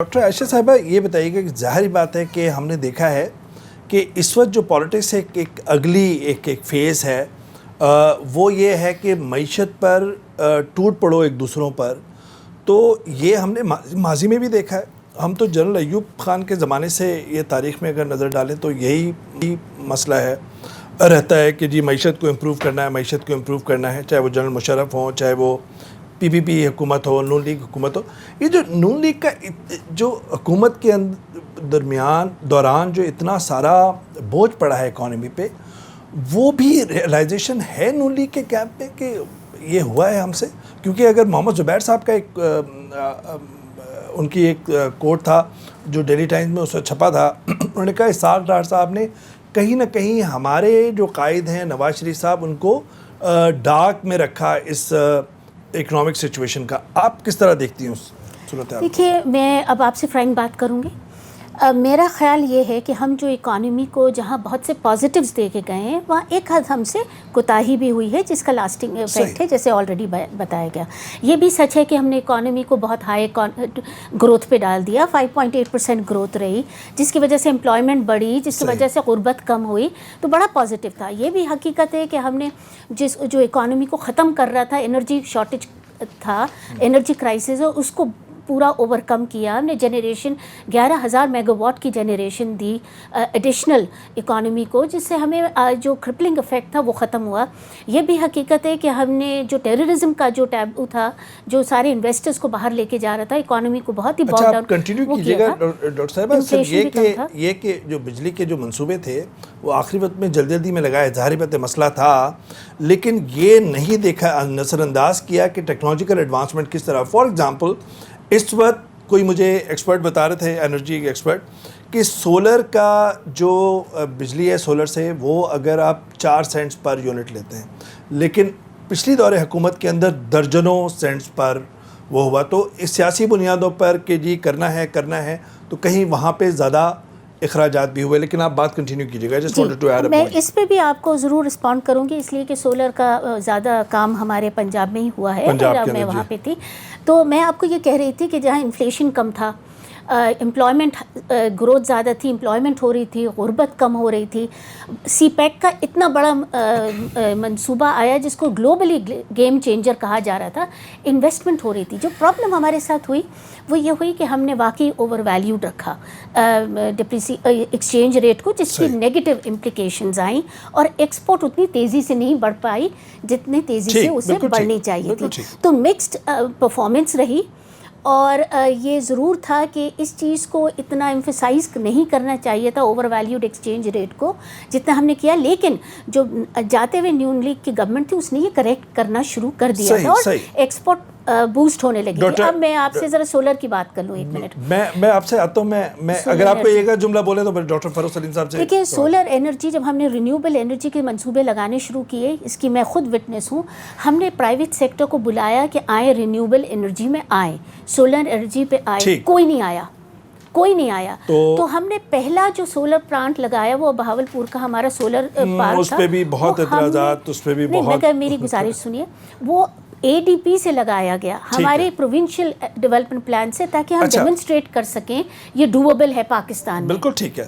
Doctor عائشہ صاحبہ یہ بتائیے گا کہ ظاہری بات ہے کہ ہم نے دیکھا ہے کہ اس وقت جو پالیٹکس ایک اگلی ایک فیز ہے وہ یہ ہے کہ معیشت پر ٹوٹ پڑو ایک دوسروں پر. تو یہ ہم نے ماضی میں بھی دیکھا ہے. ہم تو جنرل ایوب خان کے زمانے سے یہ تاریخ میں اگر نظر ڈالیں تو یہی مسئلہ ہے رہتا ہے کہ جی معیشت کو امپروو کرنا ہے چاہے وہ جنرل مشرف ہوں, چاہے وہ PPP حکومت ہو, نون لیگ حکومت ہو. یہ جو نون لیگ کا جو حکومت کے دوران جو اتنا سارا بوجھ پڑا ہے اکانومی پہ, وہ بھی ریئلائزیشن ہے نون لیگ کے کیمپ میں کہ یہ ہوا ہے ہم سے؟ کیونکہ اگر محمد زبیر صاحب کا ان کی ایک کوٹ تھا جو ڈیلی ٹائمز میں اس وقت چھپا تھا, انہوں نے کہا اسحاق ڈار صاحب نے کہیں نہ کہیں ہمارے جو قائد ہیں نواز شریف صاحب ان کو ڈاک میں رکھا اس اکنامک سچویشن کا. آپ کس طرح دیکھتی ہیں اس صورتحال؟ دیکھیے, میں اب آپ سے فرینک بات کروں گی. میرا خیال یہ ہے کہ ہم جو اکانومی کو جہاں بہت سے پازیٹیوز دے کے گئے ہیں وہاں ایک حد ہم سے کوتاہی بھی ہوئی ہے جس کا لاسٹنگ افیکٹ ہے, جیسے آلریڈی بتایا گیا. یہ بھی سچ ہے کہ ہم نے اکانومی کو بہت ہائی گروتھ پہ ڈال دیا. 5.8% گروتھ رہی جس کی وجہ سے امپلائمنٹ بڑھی, جس کی وجہ سے غربت کم ہوئی, تو بڑا پازیٹیو تھا. یہ بھی حقیقت ہے کہ ہم نے جو اکانومی کو ختم کر رہا تھا, انرجی شارٹیج تھا, انرجی کرائسس, اس کو پورا اوور کم کیا. ہم نے جنریشن 11,000 میگا واٹ کی جنریشن دی ایڈیشنل اکانومی کو, جس سے ہمیں جو کرپلنگ افیکٹ تھا وہ ختم ہوا. یہ بھی حقیقت ہے کہ ہم نے جو ٹیررزم کا جو ٹیبو تھا, جو سارے انویسٹرز کو باہر لے کے جا رہا تھا, اکانومی کو بہت ہی بہت ڈاؤن کنٹینیو کیجیے گا ڈاکٹر صاحبہ. یہ کہ جو بجلی کے جو منصوبے تھے وہ آخری وقت میں جلدی میں لگائے, ظاہری بات مسئلہ تھا, لیکن یہ نہیں دیکھا, نظر انداز کیا کہ ٹیکنالوجیکل ایڈوانسمنٹ کس طرح. فار ایگزامپل اس وقت کوئی مجھے ایکسپرٹ بتا رہے تھے, انرجی ایکسپرٹ, کہ سولر کا جو بجلی ہے سولر سے وہ اگر آپ 4 سینٹس پر یونٹ لیتے ہیں, لیکن پچھلی دور حکومت کے اندر درجنوں سینٹس پر وہ ہوا. تو اس سیاسی بنیادوں پر کہ جی کرنا ہے تو کہیں وہاں پہ زیادہ اخراجات بھی ہوئے. لیکن آپ بات کنٹینیو کیجیے گا. میں اس پہ بھی آپ کو ضرور رسپونڈ کروں گی, اس لیے کہ سولر کا زیادہ کام ہمارے پنجاب میں ہی ہوا ہے, میں وہاں پہ تھی. تو میں آپ کو یہ کہہ رہی تھی کہ جہاں انفلیشن کم تھا, امپلائمنٹ گروتھ زیادہ تھی, امپلائمنٹ ہو رہی تھی, غربت کم ہو رہی تھی. سی پیک کا اتنا بڑا منصوبہ آیا جس کو گلوبلی گیم چینجر کہا جا رہا تھا, انویسٹمنٹ ہو رہی تھی. جو پرابلم ہمارے ساتھ ہوئی وہ یہ ہوئی کہ ہم نے واقعی اوور ویلیوڈ رکھا ایکسچینج ریٹ کو, جس کی نیگیٹو امپلیکیشنز آئیں, اور ایکسپورٹ اتنی تیزی سے نہیں بڑھ پائی جتنی تیزی سے اسے بڑھنی چاہیے تھی. تو مکسڈ پرفارمنس رہی, اور یہ ضرور تھا کہ اس چیز کو اتنا ایمفیسائز نہیں کرنا چاہیے تھا اوور ویلیوڈ ایکسچینج ریٹ کو جتنا ہم نے کیا. لیکن جو جاتے ہوئے نیون لیگ کی گورنمنٹ تھی اس نے یہ کریکٹ کرنا شروع کر دیا تھا, اور ایکسپورٹ بوسٹ ہونے لگی تھی. اب میں آپ سے ذرا سولر کی بات کر لوں 1 منٹ. میں آپ سے آتا ہوں. میں اگر آپ کو ایک جملہ بولیں تو ڈاکٹر فیروز سلیم صاحب سے. دیکھیے, سولر انرجی جب ہم نے رینیوبل انرجی کے منصوبے لگانے شروع کیے, اس کی میں خود وٹنس ہوں, ہم نے پرائیویٹ سیکٹر کو بلایا کہ آئیں رینیوبل انرجی میں آئیں, سولر انرجی پہ آئے. کوئی نہیں آیا. تو ہم نے پہلا جو سولر پلانٹ لگایا وہ بہاولپور کا ہمارا سولر پارک تھا. اس پہ بھی بہت اعتراضات, اس پہ بھی بہت. میری گزارش سنیے, وہ ADP سے لگایا گیا ہمارے پروونشل ڈیولپمنٹ پلان سے, تاکہ ہم ڈیمونسٹریٹ کر سکیں یہ ڈویبل ہے پاکستان میں. بالکل ٹھیک ہے.